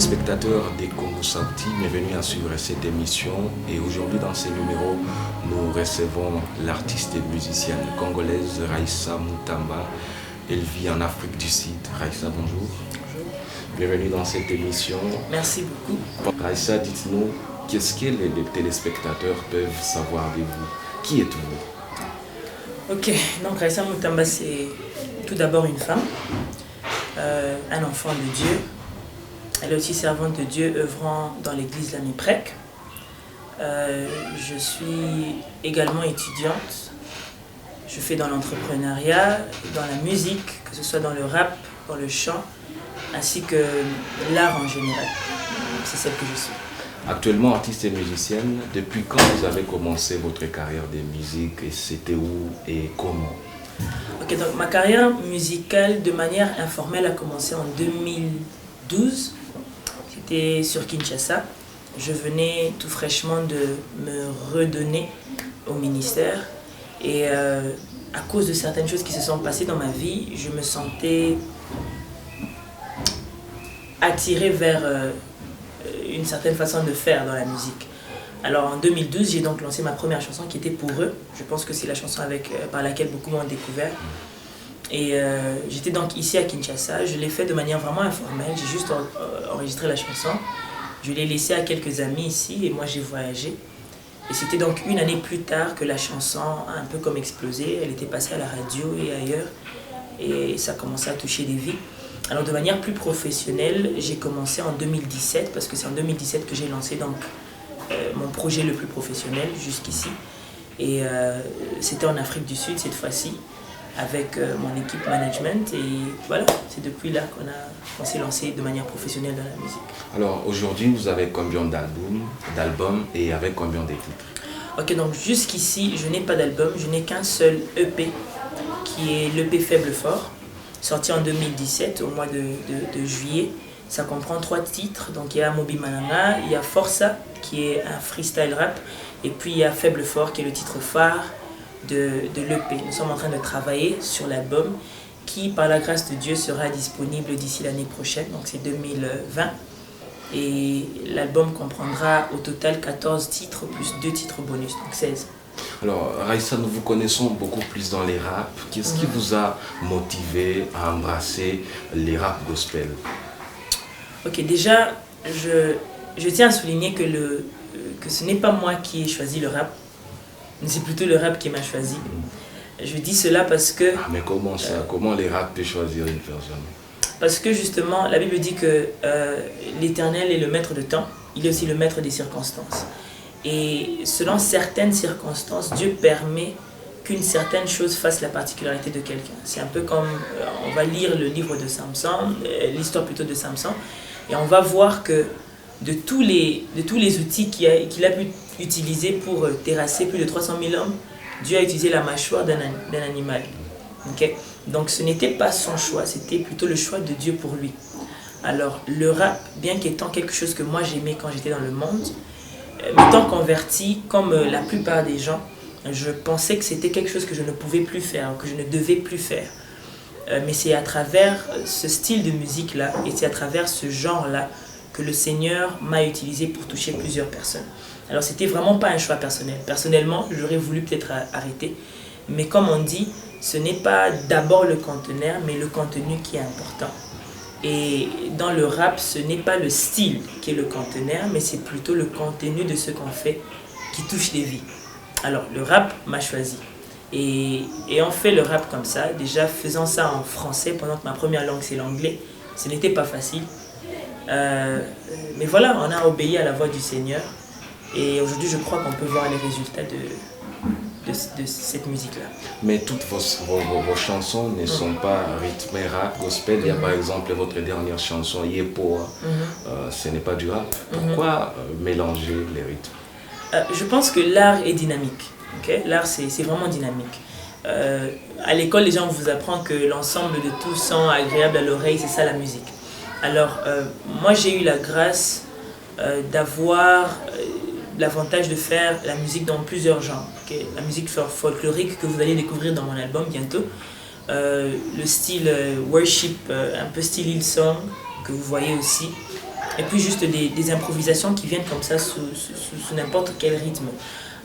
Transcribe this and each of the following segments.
téléspectateurs des Congo Santi, bienvenue à suivre cette émission. Et aujourd'hui, dans ce numéro, nous recevons l'artiste et musicienne congolaise Raissa Mutamba. Elle vit en Afrique du Sud. Raissa, bonjour. Bonjour. Bienvenue dans cette émission. Merci beaucoup. Raissa, dites-nous, qu'est-ce que les téléspectateurs peuvent savoir de vous? Qui êtes-vous? Ok, donc Raissa Mutamba, c'est tout d'abord une femme, un enfant de Dieu. Elle est aussi servante de Dieu œuvrant dans l'église La Méprec. Je suis également étudiante. Je fais dans l'entrepreneuriat, dans la musique, que ce soit dans le rap, dans le chant, ainsi que l'art en général. C'est celle que je suis. Actuellement artiste et musicienne, depuis quand vous avez commencé votre carrière de musique et c'était où et comment? Ok, donc ma carrière musicale de manière informelle a commencé en 2012. J'étais sur Kinshasa. Je venais tout fraîchement de me redonner au ministère. Et à cause de certaines choses qui se sont passées dans ma vie, je me sentais attirée vers une certaine façon de faire dans la musique. Alors en 2012, j'ai donc lancé ma première chanson qui était Pour eux. Je pense que c'est la chanson par laquelle beaucoup m'ont découvert. Et j'étais donc ici à Kinshasa. Je l'ai fait de manière vraiment informelle. J'ai juste enregistré la chanson. Je l'ai laissée à quelques amis ici et moi j'ai voyagé. Et c'était donc une année plus tard que la chanson a un peu comme explosé. Elle était passée à la radio et ailleurs. Et ça commençait à toucher des vies. Alors de manière plus professionnelle, j'ai commencé en 2017 parce que c'est en 2017 que j'ai lancé donc mon projet le plus professionnel jusqu'ici. Et c'était en Afrique du Sud cette fois-ci avec mon équipe management. Et voilà, c'est depuis là qu'on s'est lancé de manière professionnelle dans la musique. Alors aujourd'hui, vous avez combien d'albums et avec combien de titres? Ok, donc jusqu'ici, je n'ai pas d'album, je n'ai qu'un seul EP qui est l'EP Faible Fort, sorti en 2017 au mois de juillet. Ça comprend 3 titres, donc il y a Mobi Mananga, il y a Força qui est un freestyle rap, et puis il y a Faible Fort qui est le titre phare de l'EP. Nous sommes en train de travailler sur l'album qui, par la grâce de Dieu, sera disponible d'ici l'année prochaine, donc c'est 2020. Et l'album comprendra au total 14 titres plus 2 titres bonus, donc 16. Alors Raissa, nous vous connaissons beaucoup plus dans les raps. Qu'est-ce qui vous a motivé à embrasser les rap gospel? Ok, déjà, je tiens à souligner que ce n'est pas moi qui ai choisi le rap, mais c'est plutôt le rap qui m'a choisi. Je dis cela parce que... Ah, mais comment ça? Comment les rap peuvent choisir une personne? Parce que justement, la Bible dit que l'Éternel est le maître de temps, il est aussi le maître des circonstances. Et selon certaines circonstances, Dieu permet qu'une certaine chose fasse la particularité de quelqu'un. C'est un peu comme, on va lire le livre de Samson, l'histoire plutôt de Samson, et on va voir que de tous les outils qu'il a pu utiliser pour terrasser plus de 300 000 hommes, Dieu a utilisé la mâchoire d'un animal. Okay? Donc ce n'était pas son choix, c'était plutôt le choix de Dieu pour lui. Alors le rap, bien qu'étant quelque chose que moi j'aimais quand j'étais dans le monde, m'étant converti comme la plupart des gens, je pensais que c'était quelque chose que je ne pouvais plus faire, que je ne devais plus faire. Mais c'est à travers ce style de musique-là et c'est à travers ce genre-là que le Seigneur m'a utilisé pour toucher plusieurs personnes. Alors c'était vraiment pas un choix personnel. Personnellement, j'aurais voulu peut-être arrêter. Mais comme on dit, ce n'est pas d'abord le conteneur, mais le contenu qui est important. Et dans le rap, ce n'est pas le style qui est le conteneur, mais c'est plutôt le contenu de ce qu'on fait qui touche des vies. Alors le rap m'a choisi. Et on fait le rap comme ça, déjà faisant ça en français pendant que ma première langue c'est l'anglais. Ce n'était pas facile. Mais voilà, on a obéi à la voix du Seigneur. Et aujourd'hui, je crois qu'on peut voir les résultats de cette musique-là. Mais toutes vos chansons ne sont pas rythmées rap, gospel. Il y a par exemple votre dernière chanson, Yepo, ce n'est pas du rap. Pourquoi mélanger les rythmes? Je pense que l'art est dynamique. Okay? L'art, c'est vraiment dynamique. À l'école, les gens vous apprennent que l'ensemble de tout son agréable à l'oreille, c'est ça la musique. Alors, moi, j'ai eu la grâce d'avoir l'avantage de faire la musique dans plusieurs genres. Okay? La musique folklorique que vous allez découvrir dans mon album bientôt. Le style worship, un peu style Hillsong, que vous voyez aussi. et puis juste des improvisations qui viennent comme ça sous n'importe quel rythme.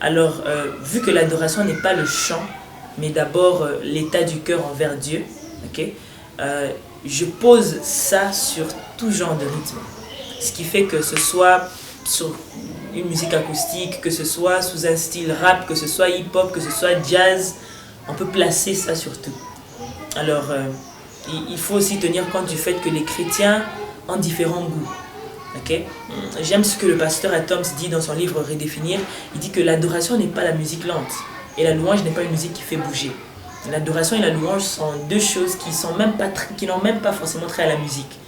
Alors, vu que l'adoration n'est pas le chant, mais d'abord l'état du cœur envers Dieu, ok, je pose ça sur tout genre de rythme. Ce qui fait que ce soit sur une musique acoustique, que ce soit sous un style rap, que ce soit hip-hop, que ce soit jazz, on peut placer ça sur tout. Alors, il faut aussi tenir compte du fait que les chrétiens ont différents goûts. Okay? J'aime ce que le pasteur Atoms dit dans son livre Redéfinir. Il dit que l'adoration n'est pas la musique lente et la louange n'est pas une musique qui fait bouger. L'adoration et la louange sont deux choses qui n'ont même pas forcément trait à la musique.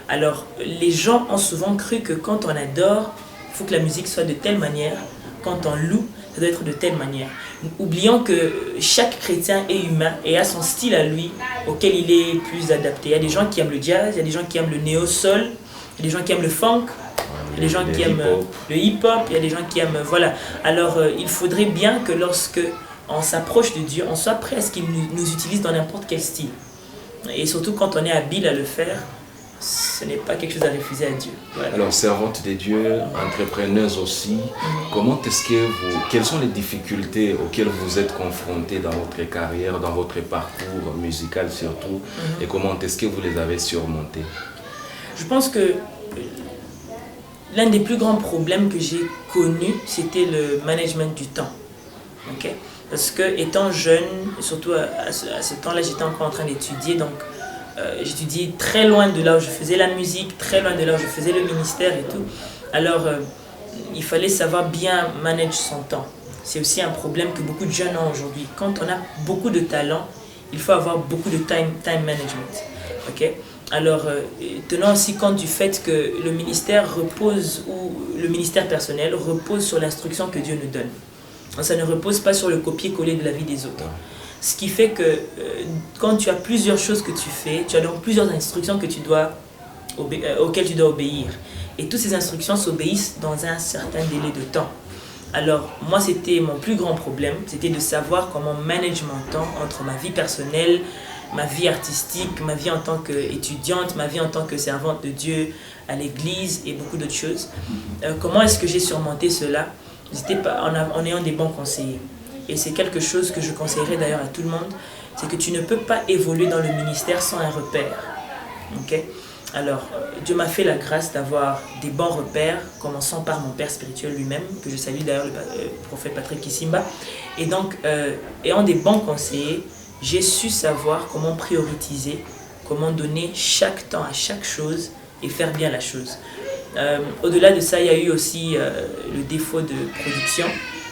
Alors, les gens ont souvent cru que quand on adore, il faut que la musique soit de telle manière. Quand on loue, ça doit être de telle manière. Oublions que chaque chrétien est humain et a son style à lui auquel il est plus adapté. Il y a des gens qui aiment le jazz, il y a des gens qui aiment le néo-soul, il y a des gens qui aiment le funk, il y a des gens qui aiment le hip-hop, il y a des gens qui aiment... Voilà. Alors, il faudrait bien que lorsque on s'approche de Dieu, on soit prêt à ce qu'il nous utilise dans n'importe quel style. Et surtout quand on est habile à le faire, ce n'est pas quelque chose à refuser à Dieu. Voilà. Alors, servante de Dieu, entrepreneuse aussi, quelles sont les difficultés auxquelles vous êtes confrontée dans votre carrière, dans votre parcours musical surtout, et comment est-ce que vous les avez surmontées? Je pense que l'un des plus grands problèmes que j'ai connus, c'était le management du temps. Okay? Parce que étant jeune, surtout à ce temps-là, j'étais encore en train d'étudier, donc j'étudiais très loin de là où je faisais la musique, très loin de là où je faisais le ministère et tout. Alors, il fallait savoir bien manager son temps. C'est aussi un problème que beaucoup de jeunes ont aujourd'hui. Quand on a beaucoup de talent, il faut avoir beaucoup de time management. Okay? Alors, tenons aussi compte du fait que le ministère le ministère personnel repose sur l'instruction que Dieu nous donne. Ça ne repose pas sur le copier-coller de la vie des autres. Ce qui fait que quand tu as plusieurs choses que tu fais, tu as donc plusieurs instructions auxquelles tu dois obéir. Et toutes ces instructions s'obéissent dans un certain délai de temps. Alors, moi, c'était mon plus grand problème, c'était de savoir comment manager mon temps entre ma vie personnelle, ma vie artistique, ma vie en tant qu'étudiante, ma vie en tant que servante de Dieu à l'église et beaucoup d'autres choses. Comment est-ce que j'ai surmonté cela? En ayant des bons conseillers. Et c'est quelque chose que je conseillerais d'ailleurs à tout le monde, c'est que tu ne peux pas évoluer dans le ministère sans un repère. Okay? Alors, Dieu m'a fait la grâce d'avoir des bons repères, commençant par mon père spirituel lui-même, que je salue d'ailleurs, le prophète Patrick Kisimba. Et donc, ayant des bons conseillers, j'ai su savoir comment prioriser, comment donner chaque temps à chaque chose et faire bien la chose. Au-delà de ça, il y a eu aussi le défaut de production,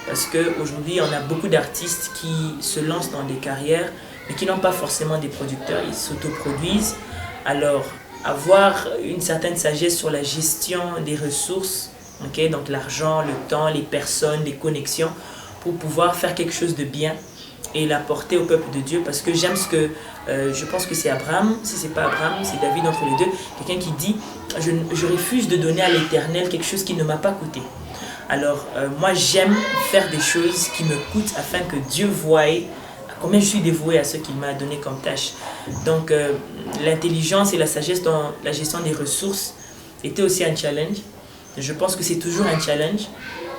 parce qu'aujourd'hui, on a beaucoup d'artistes qui se lancent dans des carrières, mais qui n'ont pas forcément des producteurs, ils s'autoproduisent. Alors, avoir une certaine sagesse sur la gestion des ressources, okay, donc l'argent, le temps, les personnes, les connexions, pour pouvoir faire quelque chose de bien et l'apporter au peuple de Dieu, parce que j'aime je pense que c'est Abraham, si c'est pas Abraham, c'est David entre les deux, quelqu'un qui dit je refuse de donner à l'Éternel quelque chose qui ne m'a pas coûté. Alors moi j'aime faire des choses qui me coûtent afin que Dieu voie combien je suis dévoué à ce qu'il m'a donné comme tâche. Donc l'intelligence et la sagesse dans la gestion des ressources était aussi un challenge. Je pense que c'est toujours un challenge,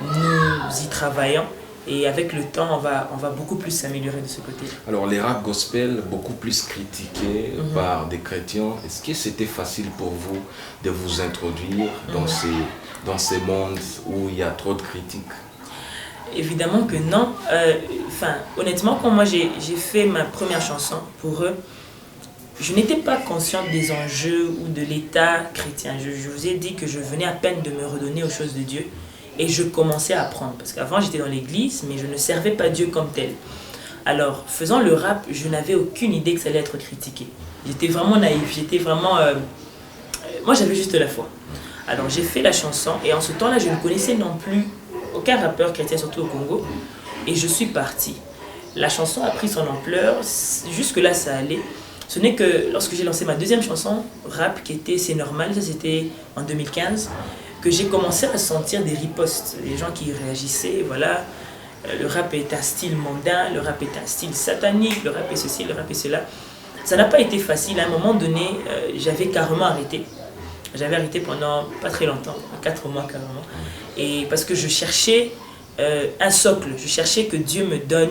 nous y travaillons. Et avec le temps, on va beaucoup plus s'améliorer de ce côté. Alors, les rap gospel, beaucoup plus critiqués par des chrétiens, est-ce que c'était facile pour vous de vous introduire dans ces mondes où il y a trop de critiques? Évidemment que non. Honnêtement, quand moi j'ai fait ma première chanson pour eux, je n'étais pas consciente des enjeux ou de l'état chrétien. Je vous ai dit que je venais à peine de me redonner aux choses de Dieu. Et je commençais à apprendre, parce qu'avant j'étais dans l'église, mais je ne servais pas Dieu comme tel. Alors, faisant le rap, je n'avais aucune idée que ça allait être critiqué. J'étais vraiment naïf, moi j'avais juste la foi. Alors j'ai fait la chanson, et en ce temps-là, je ne connaissais non plus aucun rappeur chrétien, surtout au Congo, et je suis parti. La chanson a pris son ampleur, jusque-là ça allait. Ce n'est que lorsque j'ai lancé ma deuxième chanson, rap, qui était C'est Normal, ça c'était en 2015, que j'ai commencé à sentir des ripostes, des gens qui réagissaient, voilà, le rap est un style mondain, le rap est un style satanique, le rap est ceci, le rap est cela. Ça n'a pas été facile, à un moment donné, j'avais carrément arrêté. J'avais arrêté pendant pas très longtemps, 4 mois carrément. Et parce que je cherchais un socle, je cherchais que Dieu me donne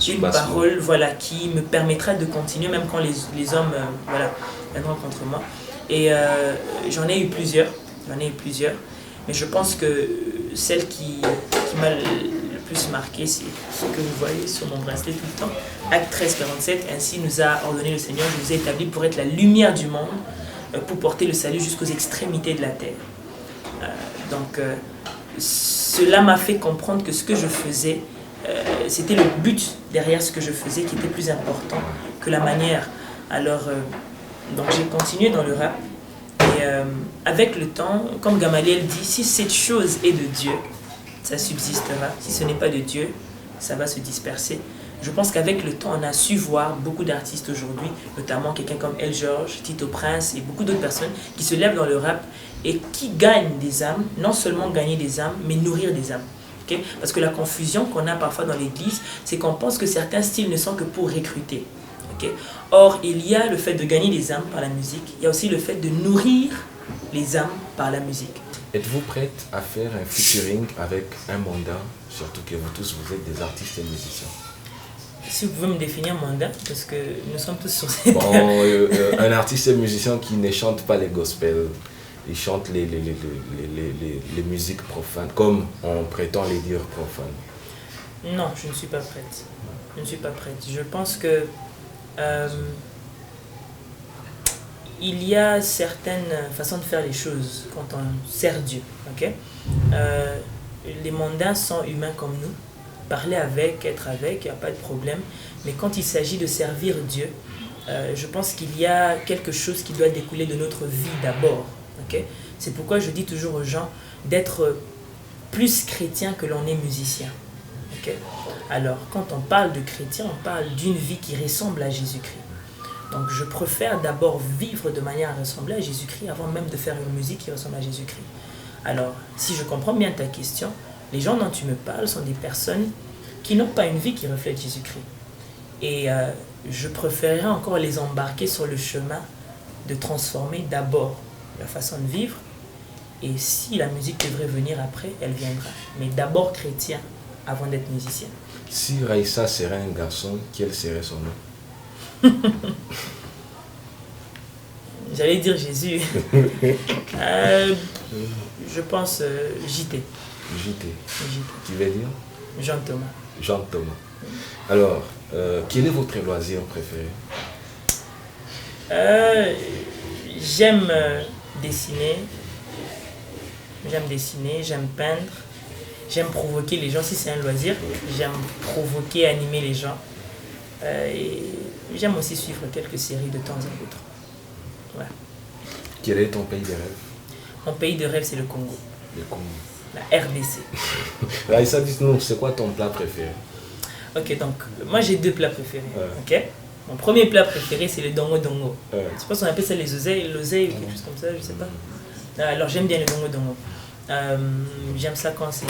une parole voilà, qui me permettra de continuer même quand les hommes voilà, viendront contre moi. Et j'en ai eu plusieurs, mais je pense que celle qui m'a le plus marqué, c'est ce que vous voyez sur mon bracelet tout le temps. Acte 13-47, ainsi nous a ordonné le Seigneur, je vous ai établi pour être la lumière du monde, pour porter le salut jusqu'aux extrémités de la terre. Cela m'a fait comprendre que ce que je faisais, c'était le but derrière ce que je faisais qui était plus important que la manière. Alors, donc j'ai continué dans le rap. Et avec le temps, comme Gamaliel dit, si cette chose est de Dieu, ça subsistera. Si ce n'est pas de Dieu, ça va se disperser. Je pense qu'avec le temps, on a su voir beaucoup d'artistes aujourd'hui, notamment quelqu'un comme El George, Tito Prince et beaucoup d'autres personnes qui se lèvent dans le rap et qui gagnent des âmes, non seulement gagner des âmes, mais nourrir des âmes. Okay? Parce que la confusion qu'on a parfois dans l'église, c'est qu'on pense que certains styles ne sont que pour recruter. Okay? Or, il y a le fait de gagner des âmes par la musique, il y a aussi le fait de nourrir les âmes par la musique. Êtes-vous prête à faire un featuring avec un mondain, surtout que vous tous, vous êtes des artistes et musiciens? Si vous pouvez me définir mondain, parce que nous sommes tous sur cette un artiste et musicien qui ne chante pas les gospels, il chante les musiques profanes, comme on prétend les dire profanes. Non, je ne suis pas prête. Je ne suis pas prête. Je pense que il y a certaines façons de faire les choses quand on sert Dieu. Okay? Les mondains sont humains comme nous. Parler avec, être avec, il n'y a pas de problème. Mais quand il s'agit de servir Dieu, je pense qu'il y a quelque chose qui doit découler de notre vie d'abord. Okay? C'est pourquoi je dis toujours aux gens d'être plus chrétien que l'on est musicien. Okay? Alors, quand on parle de chrétien, on parle d'une vie qui ressemble à Jésus-Christ. Donc, je préfère d'abord vivre de manière à ressembler à Jésus-Christ avant même de faire une musique qui ressemble à Jésus-Christ. Alors, si je comprends bien ta question, les gens dont tu me parles sont des personnes qui n'ont pas une vie qui reflète Jésus-Christ. Et je préférerais encore les embarquer sur le chemin de transformer d'abord leur façon de vivre. Et si la musique devrait venir après, elle viendra. Mais d'abord chrétien avant d'être musicien. Si Raïssa serait un garçon, quel serait son nom? J'allais dire Jésus. Je pense JT. JT. Tu veux dire? Jean Thomas. Jean Thomas. Alors, quel est votre loisir préféré? J'aime dessiner. J'aime peindre. J'aime provoquer les gens, si c'est un loisir. J'aime provoquer, animer les gens. Et j'aime aussi suivre quelques séries de temps en temps. Voilà. Quel est ton pays de rêve? Mon pays de rêve, c'est le Congo. Le Congo. La RDC. Raïssa, dis-nous, c'est quoi ton plat préféré? Ok, donc, moi j'ai 2 plats préférés. Ok? Mon premier plat préféré, c'est le dongo dongo. Je sais pas si on appelle ça l'oseille ou quelque chose comme ça, je sais pas. Alors, j'aime bien le dongo dongo. J'aime ça quand c'est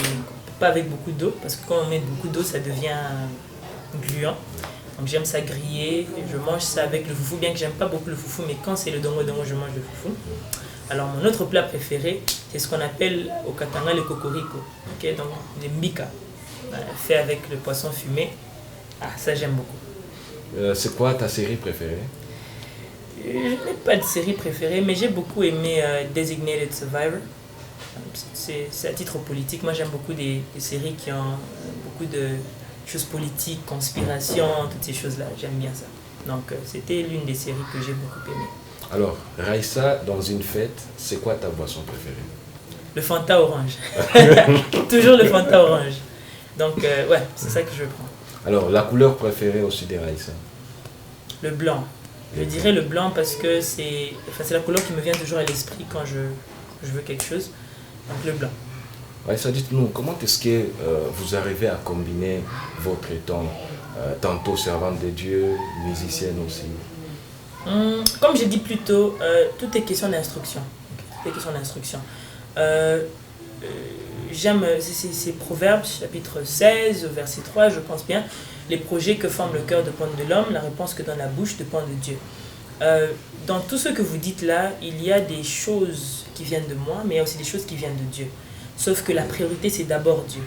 pas avec beaucoup d'eau, parce que quand on met beaucoup d'eau, ça devient gluant. Donc j'aime ça griller, je mange ça avec le foufou, bien que j'aime pas beaucoup le foufou, mais quand c'est le dongo dongo, je mange le foufou. Alors mon autre plat préféré, c'est ce qu'on appelle au Katanga le cocorico, okay? Donc les mbika, fait avec le poisson fumé. Ah, ça j'aime beaucoup. C'est quoi ta série préférée? Je n'ai pas de série préférée, mais j'ai beaucoup aimé Designated Survivor. C'est à titre politique. Moi j'aime beaucoup des séries qui ont beaucoup de choses politiques, conspiration, toutes ces choses-là. J'aime bien ça. Donc c'était l'une des séries que j'ai beaucoup aimées. Alors, Raïssa, dans une fête, c'est quoi ta boisson préférée? Le Fanta orange. Toujours le Fanta orange. Donc ouais, c'est ça que je prends. Alors, la couleur préférée aussi des Raïssa? Le blanc. Je dirais le blanc parce que c'est la couleur qui me vient toujours à l'esprit quand je veux quelque chose. Donc le blanc. Raïssa, dites-nous, comment est-ce que vous arrivez à combiner votre temps, tantôt servante de Dieu, musicienne aussi? Comme j'ai dit plus tôt, tout est question d'instruction. Tout est question d'instruction. J'aime ces Proverbes, chapitre 16, verset 3, je pense bien. Les projets que forme le cœur dépendent de l'homme, la réponse que donne la bouche dépend de Dieu. dans tout ce que vous dites là, il y a des choses qui viennent de moi, mais il y a aussi des choses qui viennent de Dieu. Sauf que la priorité, c'est d'abord Dieu.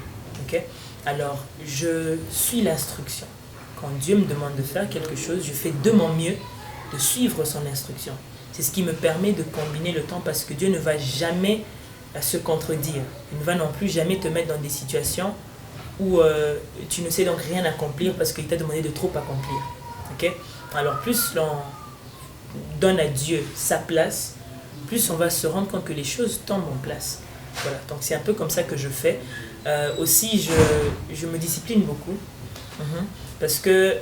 Okay? Alors, je suis l'instruction. Quand Dieu me demande de faire quelque chose, je fais de mon mieux de suivre son instruction. C'est ce qui me permet de combiner le temps parce que Dieu ne va jamais se contredire. Il ne va non plus jamais te mettre dans des situations où tu ne sais donc rien accomplir parce qu'il t'a demandé de trop accomplir. Okay? Alors, plus l'on donne à Dieu sa place, plus on va se rendre compte que les choses tombent en place. Voilà, donc c'est un peu comme ça que je fais. Aussi, je me discipline beaucoup. Parce que,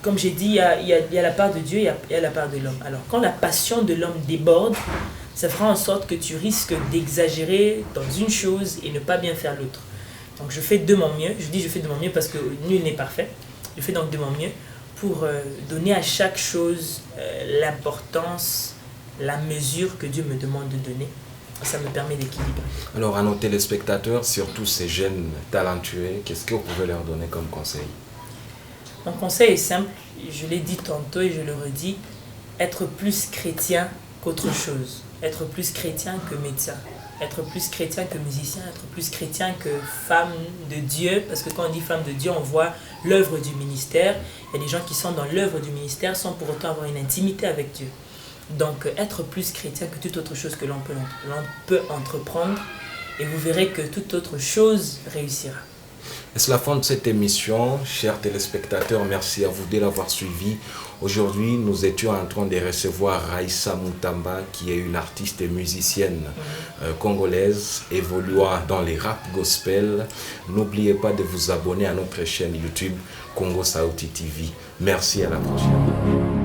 comme j'ai dit, il y a la part de Dieu et il y a la part de l'homme. Alors, quand la passion de l'homme déborde, ça fera en sorte que tu risques d'exagérer dans une chose et ne pas bien faire l'autre. Donc, je fais de mon mieux. Je dis je fais de mon mieux parce que nul n'est parfait. Je fais donc de mon mieux pour donner à chaque chose l'importance, la mesure que Dieu me demande de donner. Ça me permet d'équilibrer. Alors, à nos téléspectateurs, surtout ces jeunes talentueux, qu'est-ce que vous pouvez leur donner comme conseil? Mon conseil est simple, je l'ai dit tantôt et je le redis, être plus chrétien qu'autre chose. Être plus chrétien que médecin. Être plus chrétien que musicien, être plus chrétien que femme de Dieu. Parce que quand on dit femme de Dieu, on voit l'œuvre du ministère. Et les gens qui sont dans l'œuvre du ministère sans pour autant avoir une intimité avec Dieu. Donc, être plus chrétien que toute autre chose que l'on peut entreprendre. Et vous verrez que toute autre chose réussira. Et c'est la fin de cette émission. Chers téléspectateurs, merci à vous de l'avoir suivi. Aujourd'hui, nous étions en train de recevoir Raissa Mutamba, qui est une artiste et musicienne congolaise, évoluant dans les rap gospel. N'oubliez pas de vous abonner à notre chaîne YouTube Congo Sauti TV. Merci, à la prochaine.